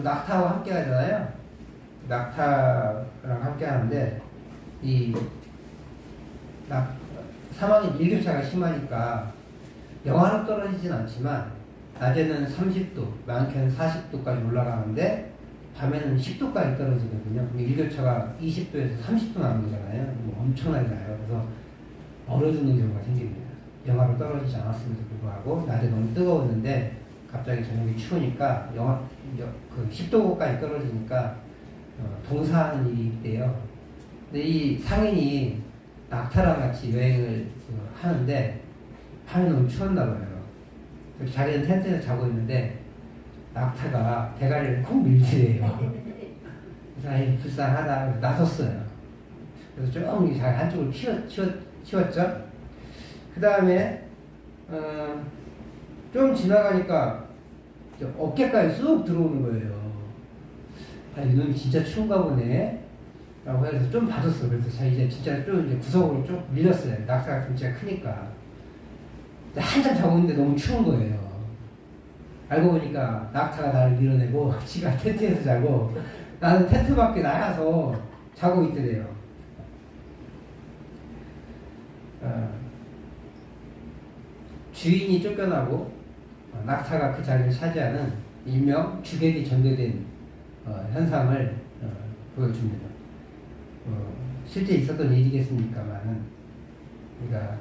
낙타와 함께 하잖아요. 낙타랑 함께 하는데, 사막에 일교차가 심하니까 영하로 떨어지진 않지만, 낮에는 30도, 많게는 40도까지 올라가는데, 밤에는 10도까지 떨어지거든요. 일교차가 20도에서 30도 나는 거잖아요. 뭐 엄청나게 나요. 그래서 얼어 죽는 경우가 생깁니다. 영하로 떨어지지 않았음에도 불구하고 낮에 너무 뜨거웠는데 갑자기 저녁에 추우니까 10도까지 떨어지니까 동사하는 일이 있대요. 근데 이 상인이 낙타랑 같이 여행을 하는데 밤에 너무 추웠나 봐요. 자기는 텐트에서 자고 있는데 낙타가 대가리를 콕 밀더래요. 그래서 불쌍하다. 나섰어요. 그래서 좀 자기 한쪽을 치웠죠. 그 다음에 좀 지나가니까 어깨까지 쑥 들어오는 거예요. 아, 이놈이 진짜 추운가 보네 라고 해서 좀 봐줬어. 그래서 자 이제 진짜 좀 이제 구석으로 좀 밀렸어요. 낙타가 진짜 크니까. 한참 자고 있는데 너무 추운 거예요. 알고 보니까 낙타가 나를 밀어내고 지가 텐트에서 자고 나는 텐트 밖에 나가서 자고 있더래요. 주인이 쫓겨나고 낙타가 그 자리를 차지하는 일명 주객이 전도된 현상을 보여줍니다. 실제 있었던 일이겠습니까만은, 그러니까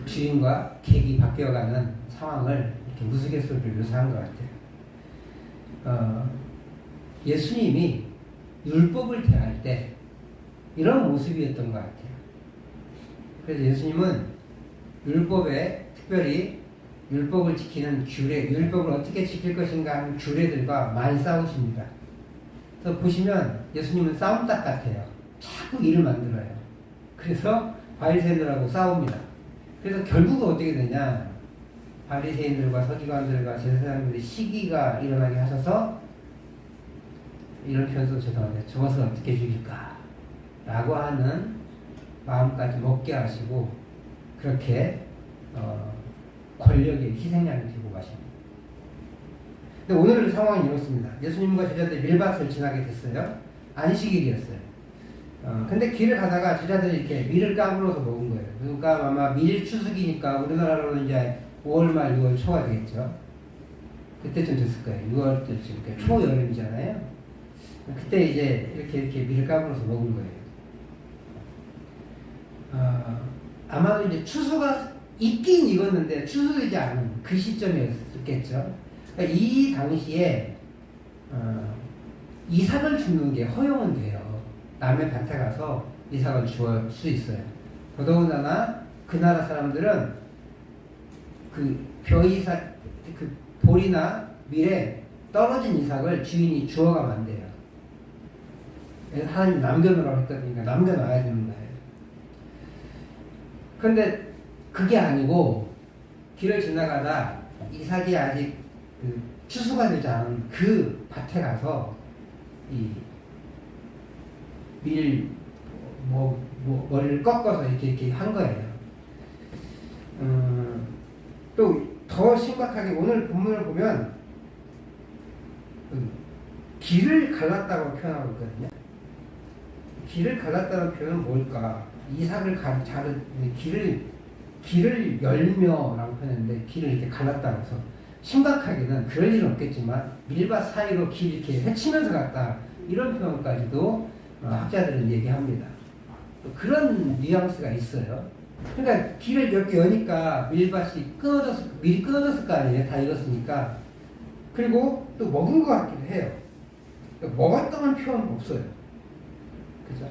주인과 객이 바뀌어가는 상황을 이렇게 우스갯소리로 묘사한 것 같아요. 예수님이 율법을 대할 때 이런 모습이었던 것 같아요. 그래서 예수님은 율법에 특별히 율법을 지키는 규례, 율법을 어떻게 지킬 것인가 하는 규례들과 많이 싸우십니다. 그래서 보시면 예수님은 싸움닭 같아요. 자꾸 일을 만들어요. 그래서 바리새인들하고 싸웁니다. 그래서 결국은 어떻게 되냐, 바리새인들과 서기관들과 제사장들이 시기가 일어나게 하셔서, 이런 표현도 죄송한데 저것을 어떻게 죽일까 라고 하는 마음까지 먹게 하시고, 그렇게 권력의 희생양이 되고 가십니다. 근데 오늘 상황이 이렇습니다. 예수님과 제자들이 밀밭을 지나게 됐어요. 안식일이었어요. 근데 길을 가다가 제자들이 이렇게 밀을 까불어서 먹은 거예요. 그러니까 아마 밀 추수기니까 우리나라로는 이제 5월 말 6월 초가 되겠죠. 그때쯤 됐을 거예요. 6월 때쯤. 그러니까 초여름이잖아요. 그때 이제 이렇게 밀을 까불어서 먹은 거예요. 아마도 이제 추수가 있긴 익었는데 추수되지 않은 그 시점이었겠죠. 그러니까 이 당시에 이삭을 줍는 게 허용은 돼요. 남의 밭에 가서 이삭을 줄 수 있어요. 더더군다나 그 나라 사람들은 그 벼이삭, 그 볼이나 밀에 떨어진 이삭을 주인이 주워가면 안 돼요. 하나님 남겨놓으라고 했다니까 남겨놔야 되는 거예요. 그런데 그게 아니고 길을 지나가다 이삭이 아직 추수가 되지 않은 그 밭에 가서 이 밀 머리를 꺾어서 이렇게 한 거예요. 또 더 심각하게 오늘 본문을 보면 길을 갈랐다고 표현하고 있거든요. 길을 갈랐다는 표현은 뭘까? 이삭을 자른 길을 열며라고 표현했는데 길을 이렇게 갈랐다고 해서 심각하게는 그럴 일은 없겠지만 밀밭 사이로 길 이렇게 헤치면서 갔다, 이런 표현까지도 학자들은 얘기합니다. 그런 뉘앙스가 있어요. 그러니까 길을 이렇게 여니까 밀이 끊어졌을 거 아니에요. 다 익었으니까. 그리고 또 먹은 것 같기도 해요. 그러니까 먹었다는 표현은 없어요. 그죠?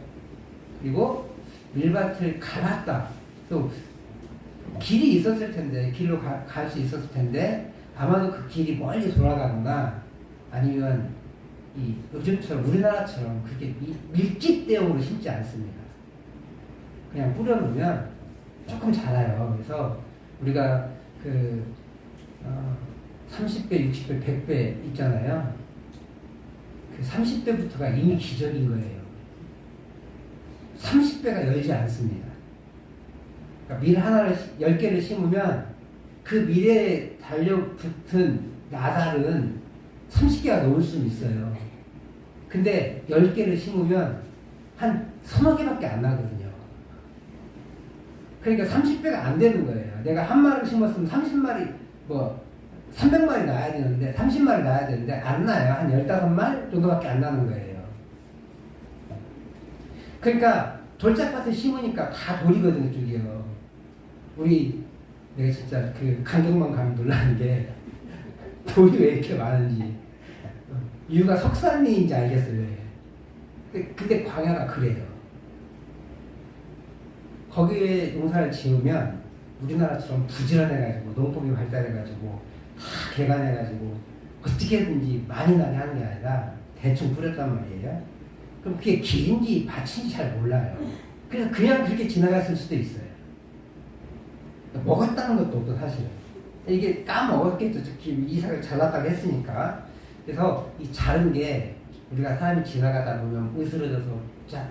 그리고 밀밭을 갈았다. 또 길이 있었을 텐데, 길로 갈 수 있었을 텐데, 아마도 그 길이 멀리 돌아가거나 아니면 요즘처럼 우리나라처럼 그렇게 밀집 대용으로 심지 않습니다. 그냥 뿌려놓으면 조금 자라요. 그래서 우리가 30배, 60배, 100배 있잖아요. 그 30배부터가 이미 기적인 거예요. 30배가 열지 않습니다. 그러니까 밀 하나를 10개를 심으면 그 밀에 달려붙은 나달은 30개가 넘을 수는 있어요. 근데 10개를 심으면 한 서너 개밖에 안 나거든요. 그러니까 30배가 안 되는 거예요. 내가 한 마리를 심었으면 30마리, 300마리 나야 되는데, 30마리 나야 되는데, 안 나요. 한 15마리 정도밖에 안 나는 거예요. 그러니까 돌짝밭을 심으니까 다 돌이거든요, 저기요. 내가 진짜 강경만 가면 놀라는 게, 돌이 왜 이렇게 많은지. 이유가 석산리인지 알겠어요. 근데 광야가 그래요. 거기에 농사를 지으면 우리나라처럼 부지런해가지고 농법이 발달해가지고 다 개간해가지고 어떻게든지 많이 나게 하는 게 아니라 대충 뿌렸단 말이에요. 그럼 그게 길인지 밭인지 잘 몰라요. 그래서 그냥 그렇게 지나갔을 수도 있어요. 먹었다는 것도 없고 사실은. 이게 까먹었겠죠. 특히 이삭을 잘랐다고 했으니까. 그래서 이 자른 게 우리가 사람이 지나가다 보면 으스러져서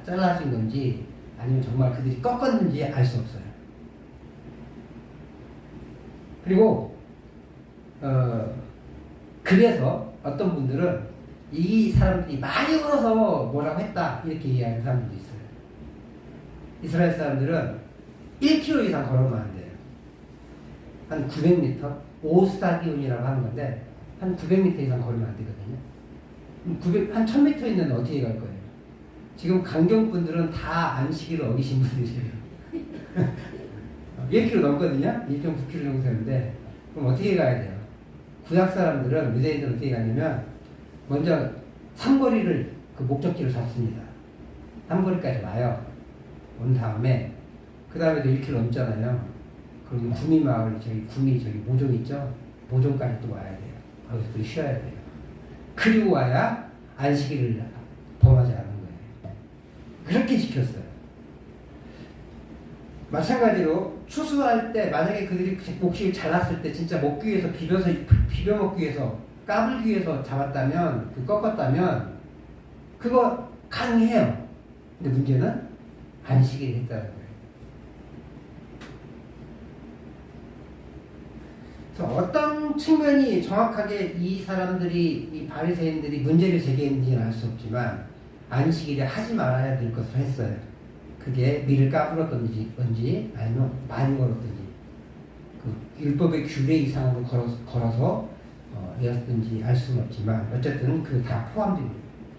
잘라진 건지 아니면 정말 그들이 꺾었는지 알 수 없어요. 그리고 그래서 어떤 분들은 이 사람들이 많이 걸어서 뭐라고 했다 이렇게 이해하는 사람들도 있어요. 이스라엘 사람들은 1km 이상 걸으면 안 돼요. 한 900m, 오스타디온이라고 하는 건데 한 900m 이상 걸으면 안 되거든요. 한 1000m 있는 어떻게 갈 거예요? 지금 강경분들은 다 안식일을 어기신 분들이에요. 1km 넘거든요? 1.9km 정도 되는데, 그럼 어떻게 가야 돼요? 구약 사람들은, 유대인들은 어떻게 가냐면, 먼저 삼거리를, 그 목적지를 잡습니다. 삼거리까지 와요. 온 다음에, 그 다음에도 1km 넘잖아요. 그럼 구미마을, 구미 모종 있죠? 모종까지 또 와야 돼요. 거기서 또 쉬어야 돼요. 그리고 와야 안식일을 범하지 않는 거예요. 그렇게 지켰어요. 마찬가지로 추수할 때 만약에 그들이 곡식을 잘랐을 때 진짜 먹기 위해서 비벼 먹기 위해서 까불기 위해서 잡았다면 꺾었다면 그거 가능해요. 근데 문제는 안식일을 했다는 거예요. 그래서 어떤 측면이 정확하게 이 사람들이 이 바리새인들이 문제를 제기했는지는 알 수 없지만 안식일에 하지 말아야 될 것을 했어요. 그게 밀을 까불었던지 아니면 많이 걸었던지 그 율법의 규례 이상으로 걸어서 였든지 알 수는 없지만 어쨌든 그 다 포함됩니다.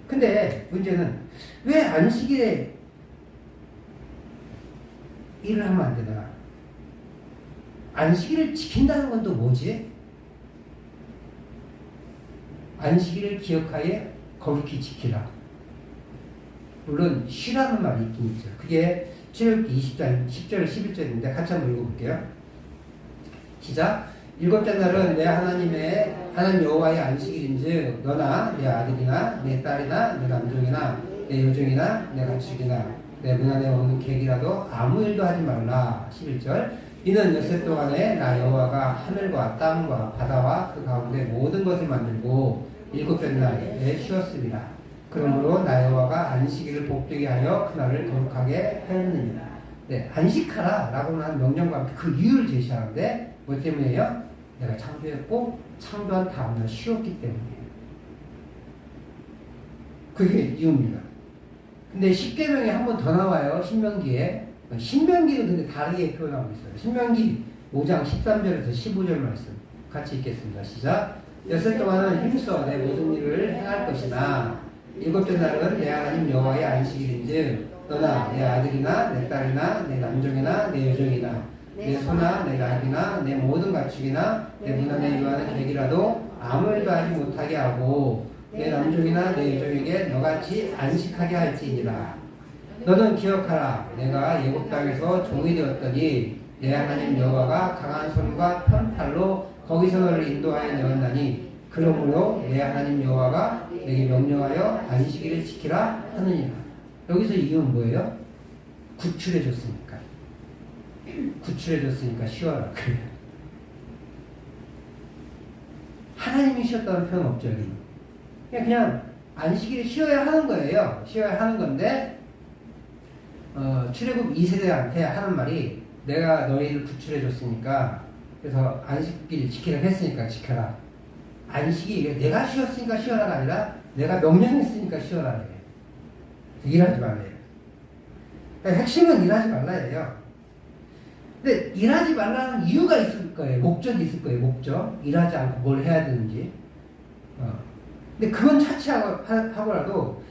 근데 문제는 왜 안식일에 일을 하면 안 되나? 안식일을 지킨다는 건 또 뭐지? 안식일을 기억하여 거룩히 지키라. 물론 쉬라는 말이 있긴 있죠. 그게 출애굽기 20장 10절 11절인데 같이 한번 읽어볼게요. 시작. 일곱째 날은 내 하나님 여호와의 안식일인즉 너나 내 아들이나 내 딸이나 내 남종이나 내 여종이나 내 가축이나 내 문 안에 오는 객이라도 아무 일도 하지 말라. 11절. 이는 엿새 동안에 나 여호와가 하늘과 땅과 바다와 그 가운데 모든 것을 만들고 일곱째 날에 쉬었습니다. 그러므로 나 여호와가 안식일을 복되게 하여 그날을 거룩하게 하였느니라. 네, 안식하라 라고는 한 명령과 함께 그 이유를 제시하는데 뭐 때문이에요? 내가 창조했고 창조한 다음날 쉬었기 때문이에요. 그게 이유입니다. 근데 십계명에 한 번 더 나와요. 신명기에. 신명기는 근데 다르게 표현하고 있어요. 신명기 5장 13절에서 15절 말씀 같이 읽겠습니다. 시작. 엿새 동안은 힘써 내 모든 일을 행할 것이나 일곱째 날은 내 하나님 여호와의 안식일인즉 너나 내 아들이나 내 딸이나 내 남종이나 내 여종이나 내 소나 내 낙이나 내 모든 가축이나 내 문 안에 유하는 객이라도 아무 일도 하지 못하게 하고 내 남종이나 내 여종에게 너같이 안식하게 할지니라. 너는 기억하라. 내가 애굽 땅에서 종이 되었더니 내 하나님 여호와가 강한 손과 편팔로 거기서 너를 인도하여 내었나니 그러므로 내 하나님 여호와가 내게 명령하여 안식일을 지키라 하느니라. 여기서 이유는 뭐예요? 구출해줬으니까. 구출해줬으니까 쉬어라. 그래요. 하나님이 쉬었다는 표현 없죠. 그냥 안식일을 쉬어야 하는 거예요. 쉬어야 하는 건데 출애굽 2세대한테 하는 말이 내가 너희를 구출해줬으니까 그래서 안식일 지키라고 했으니까 지켜라. 안식이 내가 쉬었으니까 쉬어라가 아니라 내가 명령했으니까 쉬어라. 일하지 말래요. 그러니까 핵심은 일하지 말라예요. 근데 일하지 말라는 이유가 있을 거예요. 목적이 있을 거예요. 목적. 일하지 않고 뭘 해야 되는지. 근데 그건 차치하고라도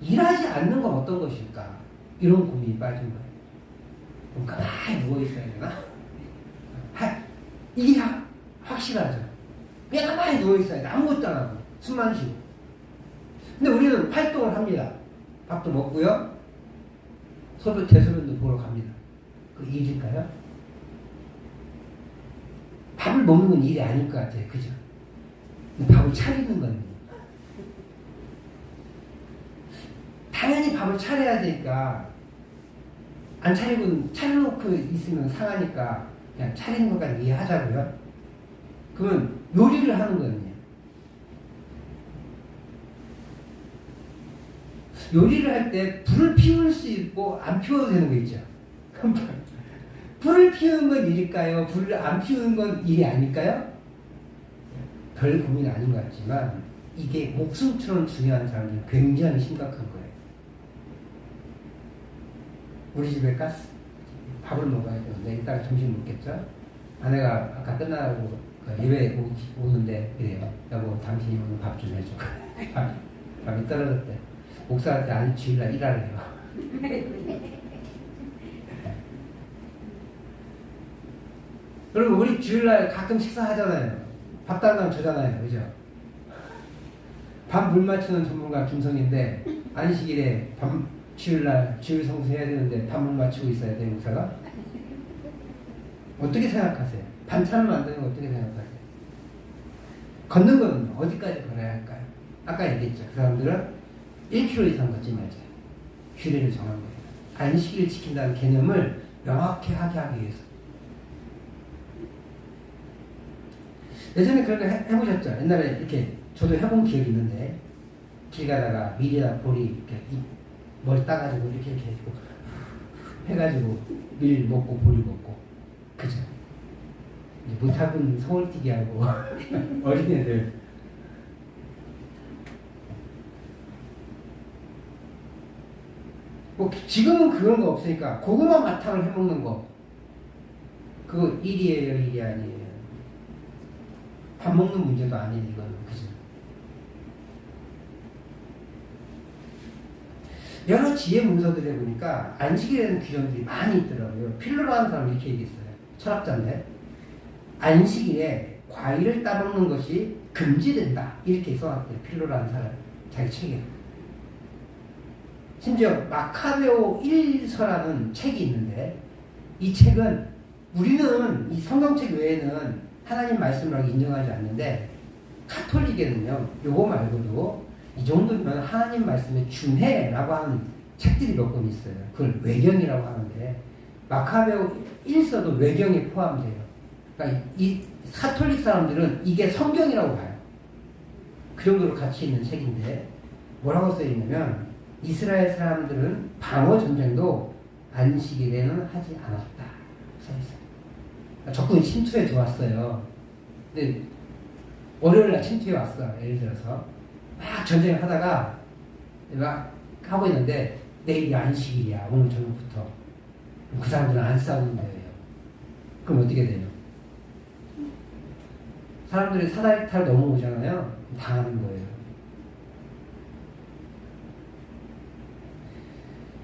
일하지 않는 건 어떤 것일까? 이런 고민이 빠진 거예요. 그럼 가만히 누워있어야 되나? 이게 확실하죠. 그냥 가만히 누워있어야 돼. 아무것도 안 하고. 숨만 쉬고. 근데 우리는 활동을 합니다. 밥도 먹고요. 대소변도 보러 갑니다. 그 일일까요? 밥을 먹는 건 일이 아닐 것 같아요. 그죠? 밥을 차리는 건. 당연히 밥을 차려야 되니까, 안 차려놓고 있으면 상하니까, 그냥 차리는 것까지 이해하자고요. 그러면 요리를 하는 거거든요. 요리를 할 때 불을 피울 수 있고 안 피워도 되는 거 있죠. 불을 피우는 건 일일까요? 불을 안 피우는 건 일이 아닐까요? 별 고민 아닌 것 같지만 이게 목숨처럼 중요한 사람들은 굉장히 심각한 거예요. 우리 집에 밥을 먹어야 되는데 이따가 점심 먹겠죠? 아내가 아까 끝나고 예배 오는데 그래요. 여보 당신이 오늘 밥 좀 해줘. 밥이 떨어졌대. 목사한테 아니 주일날 일하래요. 그리고 우리 주일날 가끔 식사하잖아요. 밥 달라면 저잖아요. 그죠? 밥 물 맞추는 전문가 김성인데 안식일에 주일날 주일 성수해야 되는데 밥 물 맞추고 있어야 돼요. 목사가? 어떻게 생각하세요? 반찬을 만드는 거 어떻게 생각하세요? 걷는 건 어디까지 걸어야 할까요? 아까 얘기했죠. 그 사람들은 1km 이상 걷지 말자. 규례를 정한 거예요. 안식일을 지킨다는 개념을 명확히 하게 하기 위해서. 예전에 그런 거 해보셨죠? 옛날에 이렇게 저도 해본 기억이 있는데 길 가다가 밀이나 보리 이렇게 머리 따가지고 이렇게 해가지고 밀 먹고 보리 먹고 그죠? 못하던 서울뛰기 하고 어린애들 뭐 지금은 그런 거 없으니까 고구마 마탕을 해먹는 거 그거 일이에요 일이 아니에요. 밥 먹는 문제도 아닌 이거는 그죠? 여러 지혜 문서들에 보니까 안식에 대한 규정들이 많이 있더라고요. 필로라는 사람이 이렇게 얘기했어요. 철학자인데 안식일에 과일을 따먹는 것이 금지된다 이렇게 써놨대요. 필로라는 사람 자기 책에. 심지어 마카베오 1서라는 책이 있는데 이 책은 우리는 이 성경책 외에는 하나님 말씀을 인정하지 않는데 카톨릭에는요 요거 말고도 이 정도면 하나님 말씀에 준해라고 하는 책들이 몇 권 있어요. 그걸 외경이라고 하는데 마카베오 1서도 외경에 포함돼요. 그러니까 이 카톨릭 사람들은 이게 성경이라고 봐요. 그 정도로 가치 있는 책인데 뭐라고 써있냐면 이스라엘 사람들은 방어 전쟁도 안식일에는 하지 않았다 써있어요. 적군이 침투해 들어왔어요. 근데 월요일날 침투해 왔어. 예를 들어서 막 전쟁을 하다가 막 하고 있는데 내일이 안식일이야. 오늘 저녁부터. 그 사람들은 안 싸우는 거예요. 그럼 어떻게 돼요? 사람들이 사다리 타러 넘어오잖아요. 당하는 거예요.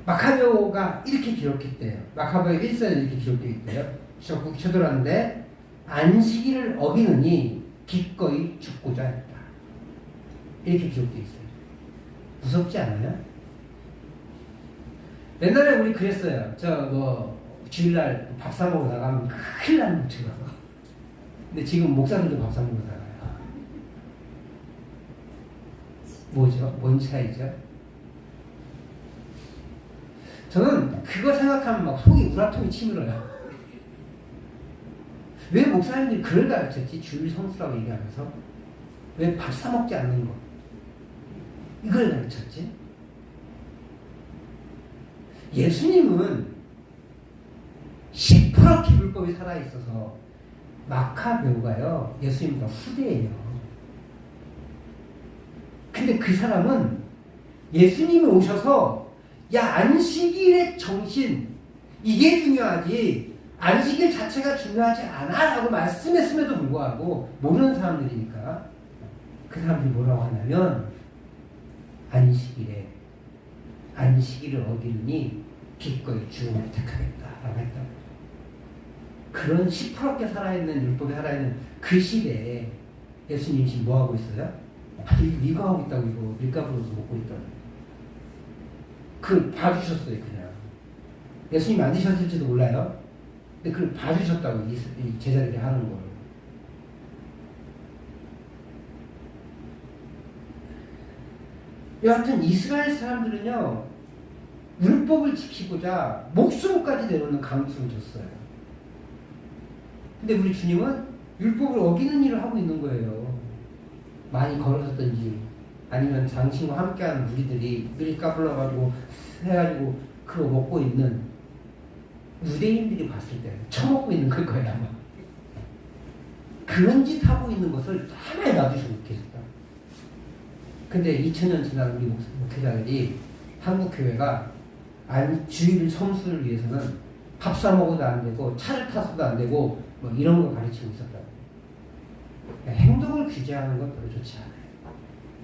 마카베오가 이렇게 기록했대요. 마카베오 1서에 이렇게 기록되어 있대요. 쳐들었는데 안식일을 어기느니 기꺼이 죽고자 했다. 이렇게 기록되어 있어요. 무섭지 않아요? 옛날에 우리 그랬어요. 주일날 밥 사 먹으러 나가면 큰일 나는 거 찍어서. 근데 지금 목사님도 밥 사 먹으러 나가요. 뭐죠? 뭔 차이죠? 저는 그거 생각하면 막 속이 우라통이 치밀어요. 왜 목사님들이 그걸 가르쳤지? 주일 성수라고 얘기하면서 왜 밥 사 먹지 않는 거 이걸 가르쳤지? 예수님은 시퍼렇게 율법이 살아있어서 마카베오가요 예수님보다 후대예요. 근데 그 사람은 예수님이 오셔서 야, 안식일의 정신 이게 중요하지 안식일 자체가 중요하지 않아 라고 말씀했음에도 불구하고 모르는 사람들이니까 그 사람들이 뭐라고 하냐면 안식일을 어기느니 기꺼이 죽음을 택하겠다 라고 했다고. 그런 시퍼렇게 살아있는 율법에 살아있는 그 시대에 예수님이 지금 뭐하고 있어요? 이거 하고 있다고. 이거 밀가루로서 먹고 있다고. 그걸 봐주셨어요. 그냥 예수님이 안 드셨을지도 몰라요. 근데 그걸 봐주셨다고. 이 제자들이 하는 걸. 여하튼 이스라엘 사람들은요 율법을 지키고자 목숨까지 내놓는 감수를 줬어요. 근데 우리 주님은 율법을 어기는 일을 하고 있는 거예요. 많이 걸어섰든지 아니면 당신과 함께하는 무리들이 밀가불러가지고 해가지고 그거 먹고 있는 유대인들이 봤을 때 처먹고 있는 걸 거예요 아마. 그런 짓 하고 있는 것을 가만히 놔두시고 계셨다. 근데 2000년 지난 우리 목회자들이 한국교회가 주일 성수를 위해서는 밥 사 먹어도 안 되고 차를 타서도 안 되고 뭐 이런 거 가르치고 있었다. 행동을 규제하는 건 별로 좋지 않아요.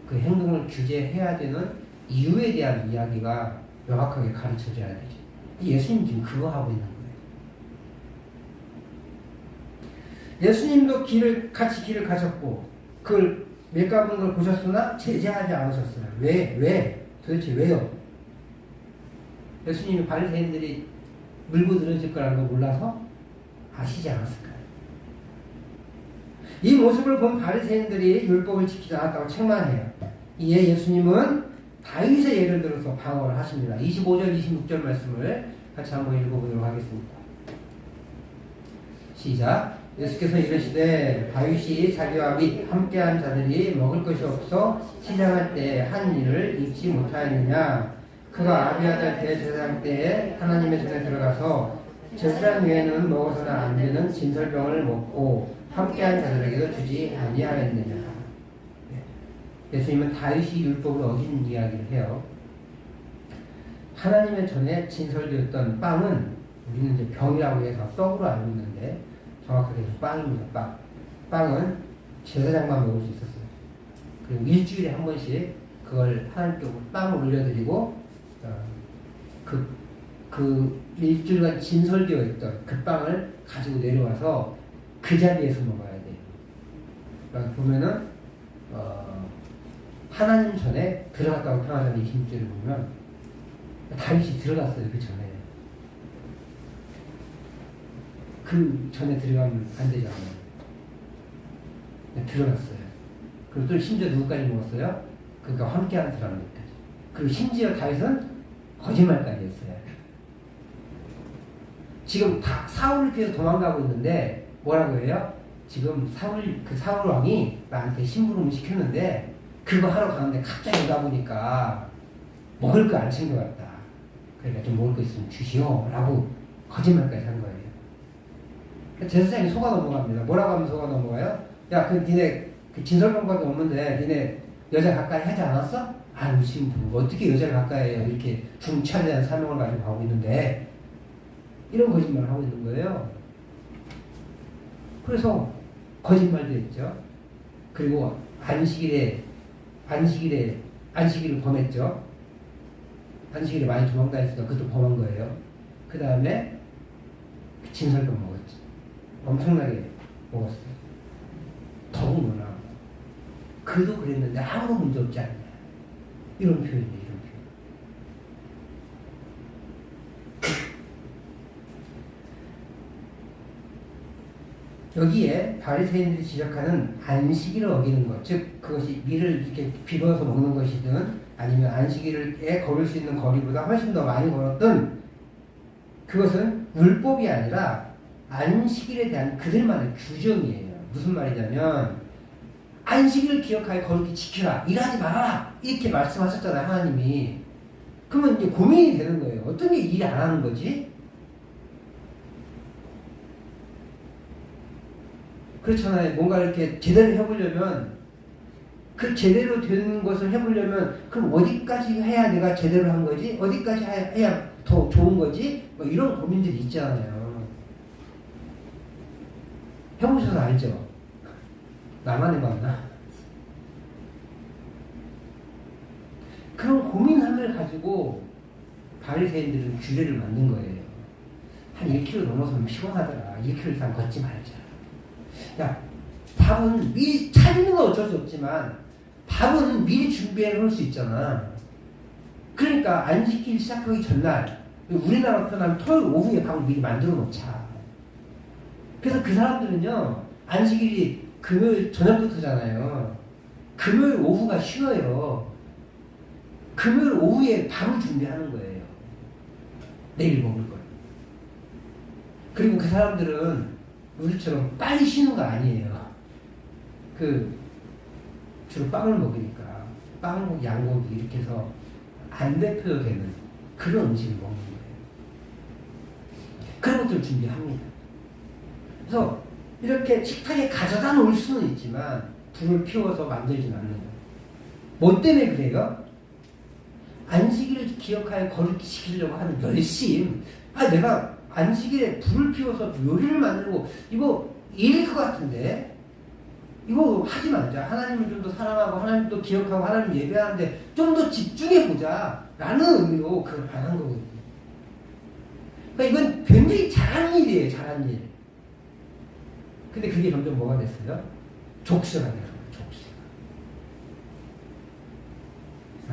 그 행동을 규제해야 되는 이유에 대한 이야기가 명확하게 가르쳐져야 되죠. 예수님 지금 그거 하고 있는 거예요. 예수님도 같이 길을 가셨고 그걸 밀가부는 걸 보셨으나 제재하지 않으셨어요. 왜? 도대체 왜요? 예수님이 바리새인들이 물고 늘어질 거라는 걸 몰라서 아시지 않았을까요? 이 모습을 본 바리새인들이 율법을 지키지 않았다고 책망해요. 이에 예수님은 다윗의 예를 들어서 방어를 하십니다. 25절, 26절 말씀을 같이 한번 읽어보도록 하겠습니다. 시작. 예수께서 이르시되 다윗이 자기와 및 함께한 자들이 먹을 것이 없어 시장할 때 한 일을 잊지 못하였느냐. 그가 아비아달 대제사장 때에 하나님의 전에 들어가서 제사장 외에는 먹어서는 안 되는 진설병을 먹고 함께한 자들에게도 주지 아니하였느냐. 예수님은 다윗이 율법을 어긴 이야기를 해요. 하나님의 전에 진설되었던 빵은 우리는 이제 병이라고 해서 떡으로 알고 있는데 정확하게 빵입니다. 빵은 제사장만 먹을 수 있었어요. 그리고 일주일에 한 번씩 그걸 하나님께 빵을 올려드리고 그 일주일간 진설되어 있던 그 빵을 가지고 내려와서 그 자리에서 먹어야 돼요. 그러니까 보면은 하나님 전에 들어갔다고 평하자는 26절을 보면 다윗이 들어갔어요. 그 전에 들어가면 안 되잖아요. 들어갔어요. 그리고 또 심지어 누구까지 먹었어요? 그가 함께하는 사람들까지. 그리고 심지어 다윗은 거짓말까지 했어요. 지금 사울을 피해서 도망가고 있는데 뭐라고 해요? 지금 사울 왕이 나한테 심부름을 시켰는데 그거 하러 가는데 갑자기 오다 보니까 먹을 거 안 챙겨왔다. 그러니까 좀 먹을 거 있으면 주시오 라고 거짓말까지 한 거예요. 제사장이 속아 넘어갑니다. 뭐라고 하면 속아 넘어가요? 야, 니네 진설병밖에 없는데 니네 여자 가까이 하지 않았어? 아유, 지금 어떻게 여자를 가까이 해요? 이렇게 중차에 대한 사명을 가지고 가고 있는데 이런 거짓말을 하고 있는 거예요. 그래서 거짓말도 했죠. 그리고 안식일을 범했죠. 안식일에 많이 도망다녔으니까 그것도 범한 거예요. 그 다음에 진설병 먹었죠. 엄청나게 먹었어요. 더군다나 그도 그랬는데 아무도 문제 없지 않냐. 이런 표현이에요. 이런 표현. 여기에 바리새인들이 지적하는 안식일을 어기는 것, 즉 그것이 밀을 이렇게 비벼서 먹는 것이든 아니면 안식일에 걸을 수 있는 거리보다 훨씬 더 많이 걸었던 그것은 율법이 아니라 안식일에 대한 그들만의 규정이에요. 무슨 말이냐면 안식일을 기억하여 거룩히 지켜라, 일하지 말아라 이렇게 말씀하셨잖아요. 하나님이. 그러면 이제 고민이 되는 거예요. 어떤 게 일 안 하는 거지? 그렇잖아요. 뭔가 이렇게 제대로 해보려면 그 제대로 되는 것을 해보려면 그럼 어디까지 해야 내가 제대로 한 거지? 어디까지 해야 더 좋은 거지? 뭐 이런 고민들이 있잖아요. 해보셔서 알죠? 나만 해봤나? 그런 고민함을 가지고 바리새인들은 규례를 만든 거예요. 한 1km 넘어서면 피곤하더라. 1km 이상 걷지 말자. 야, 밥은 미리 차리는 건 어쩔 수 없지만 밥은 미리 준비해 놓을 수 있잖아. 그러니까 안식일 시작하기 전날 우리나라 편하면 토요일 오후에 밥을 미리 만들어 놓자. 그래서 그 사람들은요, 안식일이 금요일 저녁부터잖아요. 금요일 오후가 쉬어요. 금요일 오후에 밥을 준비하는 거예요. 내일 먹을 걸. 그리고 그 사람들은 우리처럼 빨리 쉬는 거 아니에요. 주로 빵을 먹으니까 빵, 양고기 이렇게 해서 안 대표도 되는 그런 음식을 먹는 거예요. 그런 것들을 준비합니다. 그래서 이렇게 식탁에 가져다 놓을 수는 있지만 불을 피워서 만들지는 않는 거예요. 뭐 때문에 그래요? 안식일을 기억하여 거룩시키려고 하는 열심. 내가 안식일에 불을 피워서 요리를 만들고 이거 일일 것 같은데 이거 하지 말자. 하나님을 좀 더 사랑하고 하나님 또 기억하고 하나님 예배하는데 좀 더 집중해보자 라는 의미로 그걸 안 한 거거든요. 그러니까 이건 굉장히 잘한 일이에요. 잘한 일. 근데 그게 점점 뭐가 됐어요? 족쇄가 되는 거예요. 족쇄가.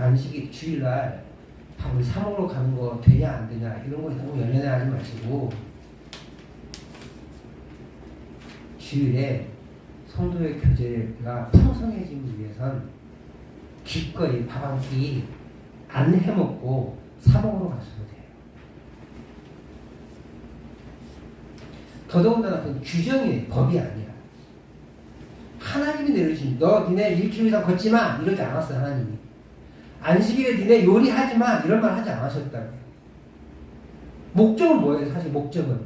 안식일 주일날 밥을 사 먹으러 가는 거 되냐 안 되냐 이런 거 너무 연연해 하지 마시고 주일에 성도의 교제가 풍성해지기 위해선 기꺼이 밥 한 끼 안 해먹고 사 먹으러 가셔도 돼요. 더더군다나 그 규정이 법이 아니라 하나님이 내려주신 니네 1km 이상 걷지 마 이러지 않았어요. 하나님이. 안식일에 니네 요리하지 마 이런 말 하지 않으셨다고요. 목적은 뭐예요? 사실 목적은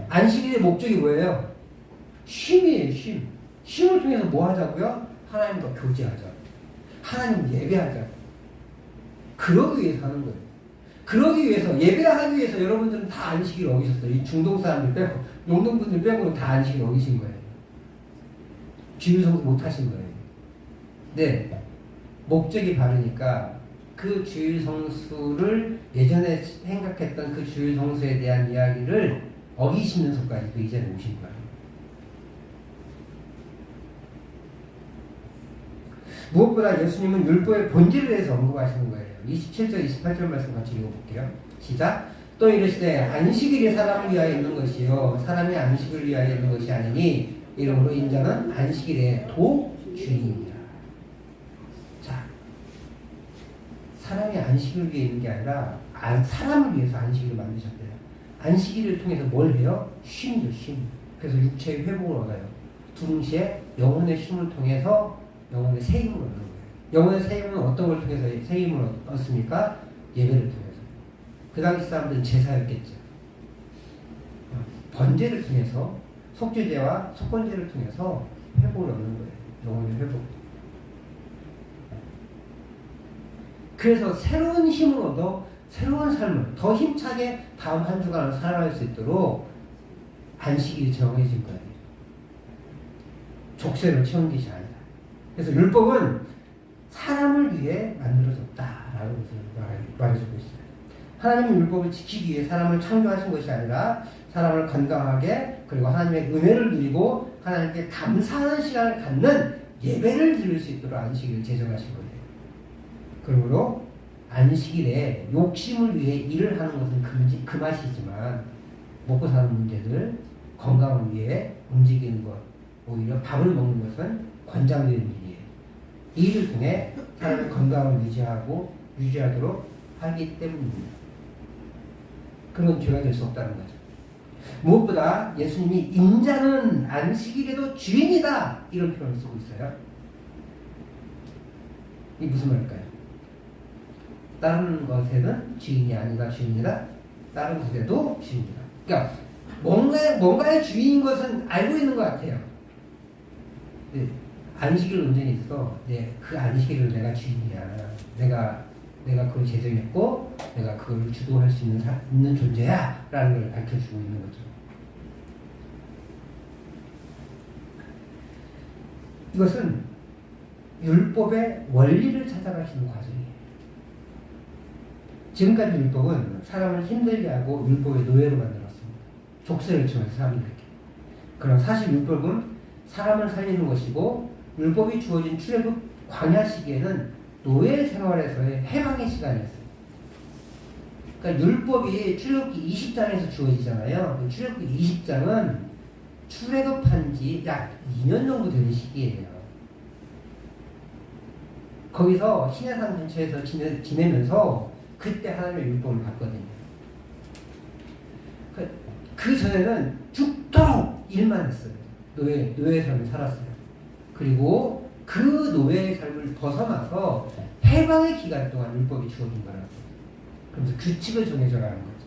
안식일의 목적이 뭐예요? 쉼이에요. 쉼. 쉼을 통해서 뭐 하자고요? 하나님과 교제하자. 하나님 예배하자. 그러기 위해서 하는 거예요. 그러기 위해서 예배를 하기 위해서 여러분들은 다 안식일을 어기셨어요. 이 중동 사람들 빼고 용동분들 빼고는 다 안식일을 어기신 거예요. 주일 성수 못 하신 거예요. 네. 목적이 바르니까 그 주일 성수를 예전에 생각했던 그 주일 성수에 대한 이야기를 어기시면서까지 그 이전에 오신 거예요. 무엇보다 예수님은 율법의 본질에 대해서 언급하시는 거예요. 27절, 28절 말씀 같이 읽어볼게요. 시작. 또 이르시되 안식일이 사람을 위하여 있는 것이요 사람이 안식을 위하여 있는 것이 아니니 이러므로 인자는 안식일의 도주인이라. 자, 사람이 안식을 위해 있는 게 아니라 사람을 위해서 안식일을 만드셨대요. 안식일을 통해서 뭘 해요? 쉼이죠, 쉼. 그래서 육체의 회복을 얻어요. 동시에 영혼의 쉼을 통해서 영혼의 새 힘을 얻는 거예요. 영혼의 새 힘은 어떤 걸 통해서 새 힘을 얻습니까? 예배를 통해서. 그 당시 사람들은 제사였겠죠. 번제를 통해서 속죄제와 속건제를 통해서 회복을 얻는 거예요. 영혼의 회복. 그래서 새로운 힘을 얻어 새로운 삶을 더 힘차게 다음 한 주간을 살아갈 수 있도록 안식일이 정해진 거예요. 족쇄를 채운 것이 아니다. 그래서 율법은 사람을 위해 만들어졌다라는 것을 말해주고 있어요. 하나님은 율법을 지키기 위해 사람을 창조하신 것이 아니라 사람을 건강하게 그리고 하나님의 은혜를 누리고 하나님께 감사하는 시간을 갖는 예배를 드릴 수 있도록 안식일을 제정하신 거예요. 그러므로 안식일에 욕심을 위해 일을 하는 것은 금하시지만 먹고 사는 문제들, 건강을 위해 움직이는 것, 오히려 밥을 먹는 것은 권장되는 일이에요. 이 일을 통해 사람의 건강을 유지하도록 하기 때문입니다. 그건 죄가 될 수 없다는 거죠. 무엇보다 예수님이 인자는 안식일에도 주인이다 이런 표현을 쓰고 있어요. 이게 무슨 말일까요? 다른 것에는 주인이 아니다 주인이다. 다른 것에도 주인이다. 그러니까 뭔가의 주인인 것은 알고 있는 것 같아요. 네. 안식일 논쟁이 있어. 그 안식일을 내가 주인이야. 내가 그걸 제정했고, 내가 그걸 주도할 수 있는 존재야. 라는 걸 밝혀주고 있는 거죠. 이것은 율법의 원리를 찾아가시는 과정이에요. 지금까지 율법은 사람을 힘들게 하고 율법의 노예로 만들었습니다. 족쇄를 치면서 사람들에게. 그럼 사실 율법은 사람을 살리는 것이고, 율법이 주어진 출애굽 광야 시기에는 노예 생활에서의 해방의 시간이었어요. 그러니까 율법이 출애굽기 20장에서 주어지잖아요. 출애굽기 20장은 출애굽한 지 약 2년 정도 되는 시기예요. 거기서 시내산 근처에서 지내면서 그때 하나님의 율법을 받거든요. 그 전에는 죽도록 일만 했어요. 노예의 삶을 살았어요. 그리고 그 노예의 삶을 벗어나서 해방의 기간 동안 율법이 주어진 거라고. 그러면서 규칙을 정해져 가는 거죠.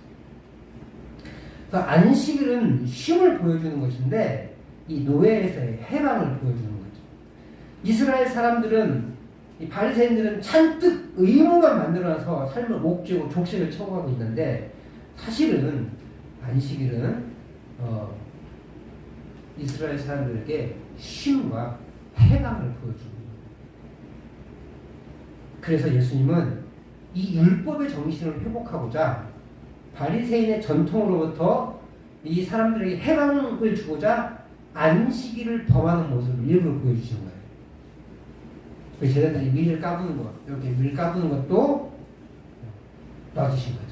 그래서 안식일은 쉼을 보여주는 것인데 이 노예에서의 해방을 보여주는 거죠. 이스라엘 사람들은, 이 바리새인들은 잔뜩 의무만 만들어서 삶을 옥죄고 족쇄를 쳐가고 있는데, 사실은 안식일은 이스라엘 사람들에게 쉼과 해방을 보여줍니다. 그래서 예수님은 이 율법의 정신을 회복하고자 바리새인의 전통으로부터 이 사람들에게 해방을 주고자 안식일을 범하는 모습을 일부러 보여주시는 거예요. 그 제자들이 밀을 까부는 것, 이렇게 밀 까부는 것도 놔주신 거죠.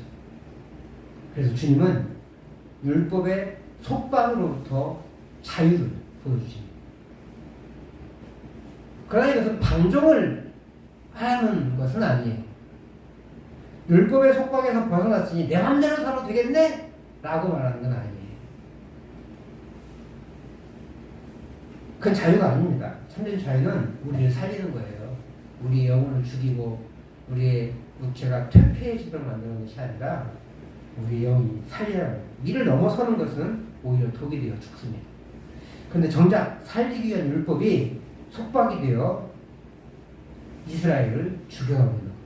그래서 주님은 율법의 속박으로부터 자유를 보여주십니다. 그러나 이것은 방종을 하는 것은 아니에요. 율법의 속박에서 벗어났으니 내 맘대로 살아도 되겠네? 라고 말하는 건 아니에요. 그건 자유가 아닙니다. 참된 자유는 우리를 살리는 거예요. 우리의 영혼을 죽이고 우리의 육체가 퇴폐해지도록 만드는 것이 아니라 우리의 영이 살리는 거예요. 이를 넘어서는 것은 오히려 독이 되어 죽습니다. 그런데 정작 살리기 위한 율법이 속박이 되어 이스라엘을 죽여가고 있는 거예요.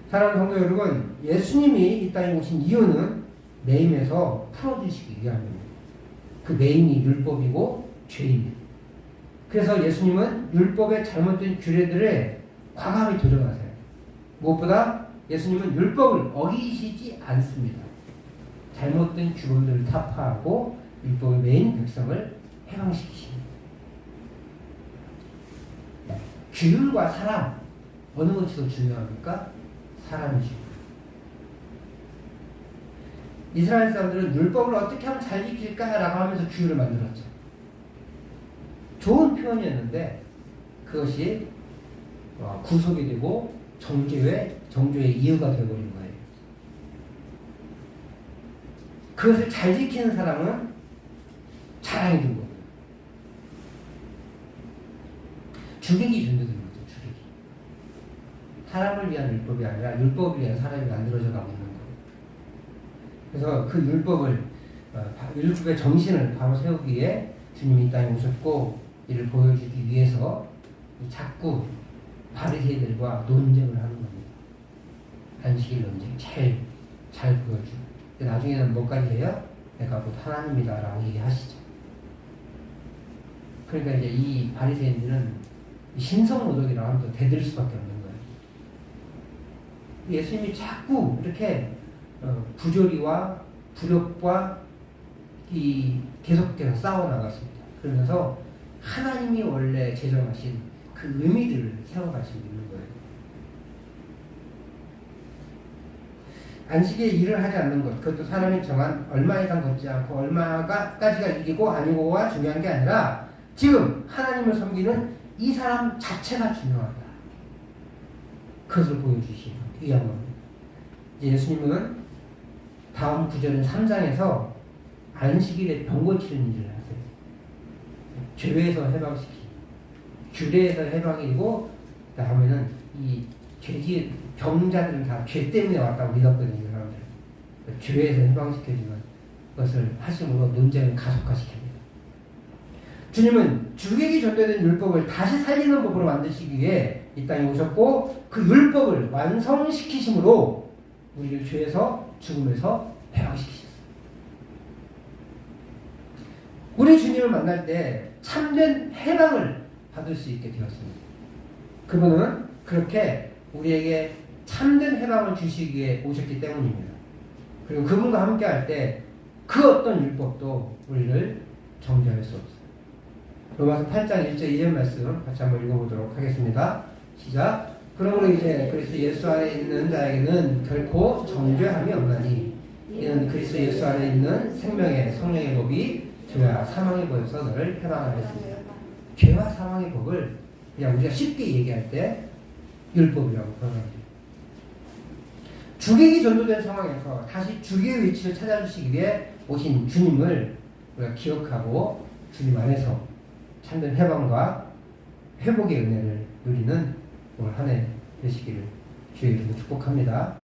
사랑하는 성도 여러분, 예수님이 이 땅에 오신 이유는 매임에서 풀어주시기 위함입니다. 그 매임이 율법이고 죄입니다. 그래서 예수님은 율법의 잘못된 규례들에 과감히 도전하세요. 무엇보다 예수님은 율법을 어기시지 않습니다. 잘못된 규범들을 타파하고 율법의 매인 백성을 해방시키십니다. 규율과 사람, 어느 것이 더 중요합니까? 사람이죠. 이스라엘 사람들은 율법을 어떻게 하면 잘 지킬까라고 하면서 규율을 만들었죠. 좋은 표현이었는데 그것이 구속이 되고 정죄의 이유가 되어버린 거예요. 그것을 잘 지키는 사람은 자랑이 된 거예요. 죽이기 준비된 거죠. 죽이기. 사람을 위한 율법이 아니라 율법을 위한 사람이 만들어져 가고 있는 거예요. 그래서 그 율법의 정신을 바로 세우기 위해 주님이 이 땅에 오셨고, 이를 보여주기 위해서 자꾸 바리새인들과 논쟁을 하는 겁니다. 안식일 논쟁 잘 보여주고, 나중에는 뭐까지 해요? 내가 곧 하나님이다 라고 얘기하시죠. 그러니까 이제 이 바리새인들은 신성모독이라고 하면 또 대들 수밖에 없는 거예요. 예수님이 자꾸 이렇게 부조리와 불협과 계속해서 싸워나갔습니다. 그러면서 하나님이 원래 제정하신 그 의미들을 세워가시고 있는 거예요. 안식에 일을 하지 않는 것, 그것도 사람이 정한 얼마 이상 걷지 않고 얼마까지가 일이고 아니고가 중요한 게 아니라 지금 하나님을 섬기는 이 사람 자체가 중요하다. 그것을 보여주시는 위한 겁니다. 예수님은 다음 구절인 3장에서 안식일에 병 고치는 일을 하세요. 죄에서 해방시키고, 규례에서 해방이고, 그 다음에는 이 병자들은 다 죄 때문에 왔다고 믿었거든요, 사람들. 죄에서 해방시켜주는 것을 하심으로 논쟁을 가속화시킵니다. 주님은 주객이 전도된 율법을 다시 살리는 법으로 만드시기 위해 이 땅에 오셨고 그 율법을 완성시키심으로 우리를 죄에서 죽음에서 해방시키셨어요. 우리 주님을 만날 때 참된 해방을 받을 수 있게 되었습니다. 그분은 그렇게 우리에게 참된 해방을 주시기 위해 오셨기 때문입니다. 그리고 그분과 함께 할 때 그 어떤 율법도 우리를 정죄할 수 없어요. 로마서 8장 1절 2절 말씀 같이 한번 읽어보도록 하겠습니다. 시작. 그러므로 이제 그리스도 예수 안에 있는 자에게는 결코 정죄함이 없나니 이는 그리스도 예수 안에 있는 생명의 성령의 법이 죄와 사망의 법에서 너를 해방하였습니다. 죄와 사망의 법을 그냥 우리가 쉽게 얘기할 때 율법이라고 표현합니다. 주객이 전도된 상황에서 다시 주객의 위치를 찾아주시기 위해 오신 주님을 우리가 기억하고 주님 안에서 참된 해방과 회복의 은혜를 누리는 올 한 해 되시기를 주의 이름으로 축복합니다.